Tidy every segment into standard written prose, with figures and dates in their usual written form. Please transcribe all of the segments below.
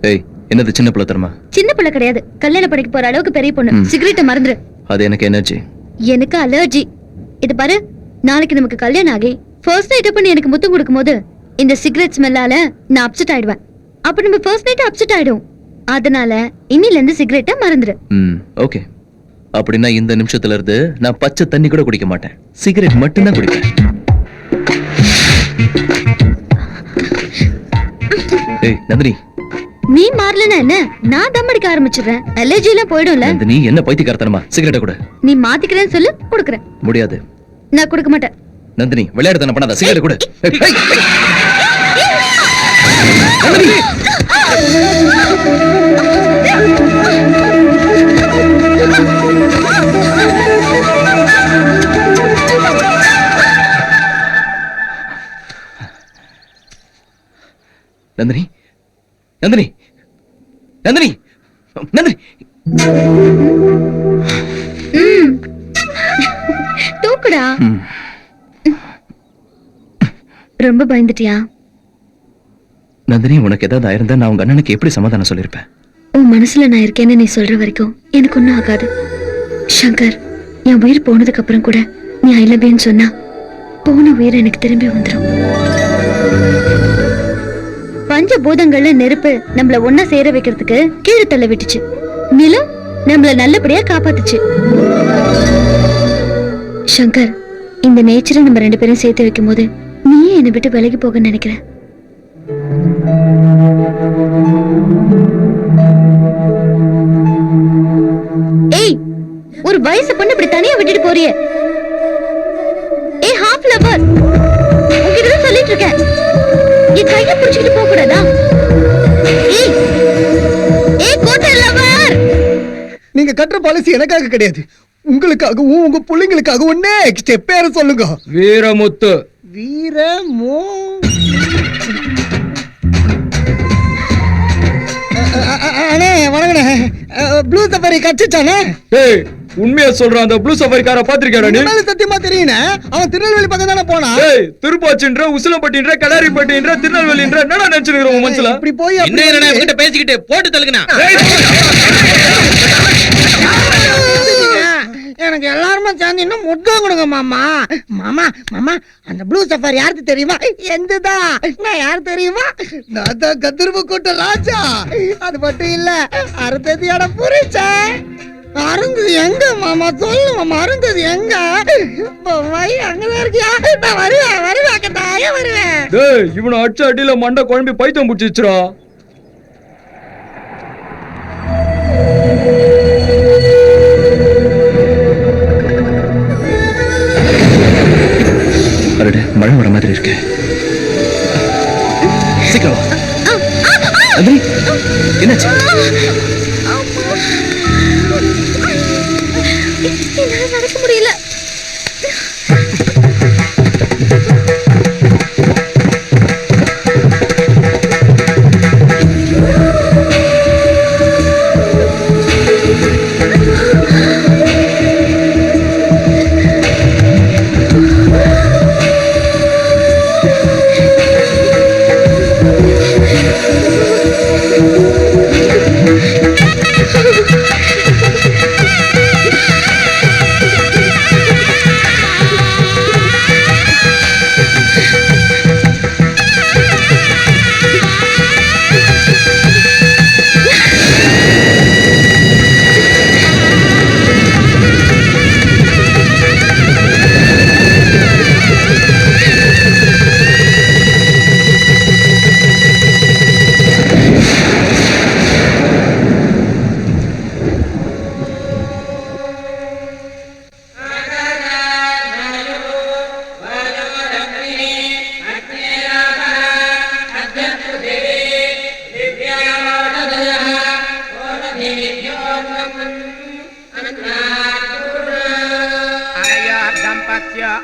ஏய், என்னது சின்ன பிள்ளை தரமா? சின்ன பிள்ளை கிடையாது, கல்யாணம் படிக்க போற அளவுக்கு பெரிய பொண்ணு. சிகரெட்டை மறந்துரு. அது எனக்கு எனர்ஜி. எனக்கு அலர்ஜி. இது பாரு, நாளைக்கு நமக்கு கல்யாணம் ஆகி ஃபர்ஸ்ட் நைட் பண்ணி எனக்கு முத்தம் கொடுக்கும்போது இந்த சிகரெட் ஸ்மெல்லால நான் அப்செட் ஆயிடுவேன். அப்ப நம்ம ஃபர்ஸ்ட் நைட் அப்செட் ஆயிடும். அதனால இன்னில இருந்து சிகரெட்டை மறந்துரு. ஓகே. அப்படின்னா இந்த நிமிஷத்துல இருந்து நான் பச்சை தண்ணி கூட குடிக்க மாட்டேன், சிகரெட் மட்டும் தான் குடிப்பேன். ஏய் நந்தினி, நீ மாறலனா என்ன? நான் தம் அடிக்க ஆரம்பிச்சிடுறேன். அலர்ஜி எல்லாம் போய்டும்ல. நந்தினி, என்ன பைத்தியக்காரத்தனமா? சிகரெட்டை கொடு. நீ மாத்திக்கிறேன்னு சொல்லு, கொடுக்குறேன். முடியாது. நான் கொடுக்க மாட்டேன். நந்தினி, விளையாடுதானே பண்ணாத, சிகரெட் கொடு. நந்தினி, நந்தினி, நந்தினி, நந்தினி. தூக்குடா. ரொம்ப பயந்துட்டியா? நந்தினி, உனக்கு ஏதாவது ஆயிருந்தா நான் உங்க அண்ணனுக்கு எப்படி சமாதானம் சொல்லிருப்பேன்? உன் மனசுல நான் இருக்கேன்னு நீ சொல்ற வரைக்கும் எனக்கு ஒன்னும் ஆகாது. சங்கர், என் உயிர் போனதுக்கு அப்புறம் கூட நீ ஐ லவ் யூன்னு சொன்னா போன உயிர் எனக்கு திரும்பி வந்துடும். பஞ்ச பூதங்கள்ல நெருப்பு நம்மள ஒன்னா சேர வைக்கிறதுக்கு கீழே தள்ள விட்டுச்சு. நிலம் நம்மள நல்லபடியா காப்பாத்துச்சு. சங்கர், இந்த நேச்சரை நம்ம ரெண்டு பேரும் சேர்த்து வைக்கும் போது நீயே என்னை விட்டு விலகி போக நினைக்கிற. ஏய், ஒரு வயசு பொண்ணு இப்படி தனியா விட்டுட்டு போறியே. ஏய் ஹாஃப் லவர், உன்கிட்ட சொல்லிட்டு இருக்கேன், என் கையை பிடிச்சிட்டு போக கூடாதா? ஏய் ஏய் கோட்டை லவர், நீங்க கட்டுற பாலிசி எனக்காக கிடையாது, உங்களுக்காகவும் உங்க பிள்ளைங்களுக்காகவும். நெக்ஸ்ட் பேரை சொல்லுங்க. வீரமுத்து. வீரமோ? அண்ணே வணங்கண்ணே. Blue safari கட்சிச்சானே? ஏய், உண்மையா சொல்றான், அந்த ப்ளூ சஃபாரிக்கார பாத்திருக்கேடா நீ? மேல சத்தியமா தெரியுனே, அவன் திருநெல்வேலி பக்கம் தானே போனா. ஏய், திருப்பாச்சின்ற, உசிலம்பட்டின்ற, கலாரிப்பட்டின்ற, திருநெல்வேலின்ற என்னடா நினைச்சிருக்கிற உன் மனசுல? இப்படி போய் என்னடா இவங்கிட்ட பேசிக்கிட்டு போட்டு தள்ளுங்கண்ணா. எனக்கு எல்லாருமே சேர்ந்து இன்னும் முத்தம் கொடுங்க மாமா. மாமா மாமா, அந்த ப்ளூ சஃபாரி யாருக்கு தெரியுமா? எந்ததா? நான் யாரு தெரியுமா? நான் தான் கதிர்வு கூட்ட ராஜா. அது மட்டும் இல்ல, அறுத்ததியோட புரிச்ச. அருந்தது எங்க மாமா? சொல்லு மாமா, அருந்தது எங்க? அங்கதான் இருக்கியா? நான் வருவேன் வருவேன் கட்டாய வருவேன். டேய், இவனை அடிச்ச அடியில மண்டை குழம்பி பைத்தியம் பிடிச்சிச்சுடா. மழை வர மாதிரி இருக்கு. சீக்கிரம் நந்தினி, என்னாச்சு? நடக்க முடியல.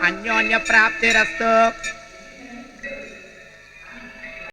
अन्योन्य प्राप्तिरस्तु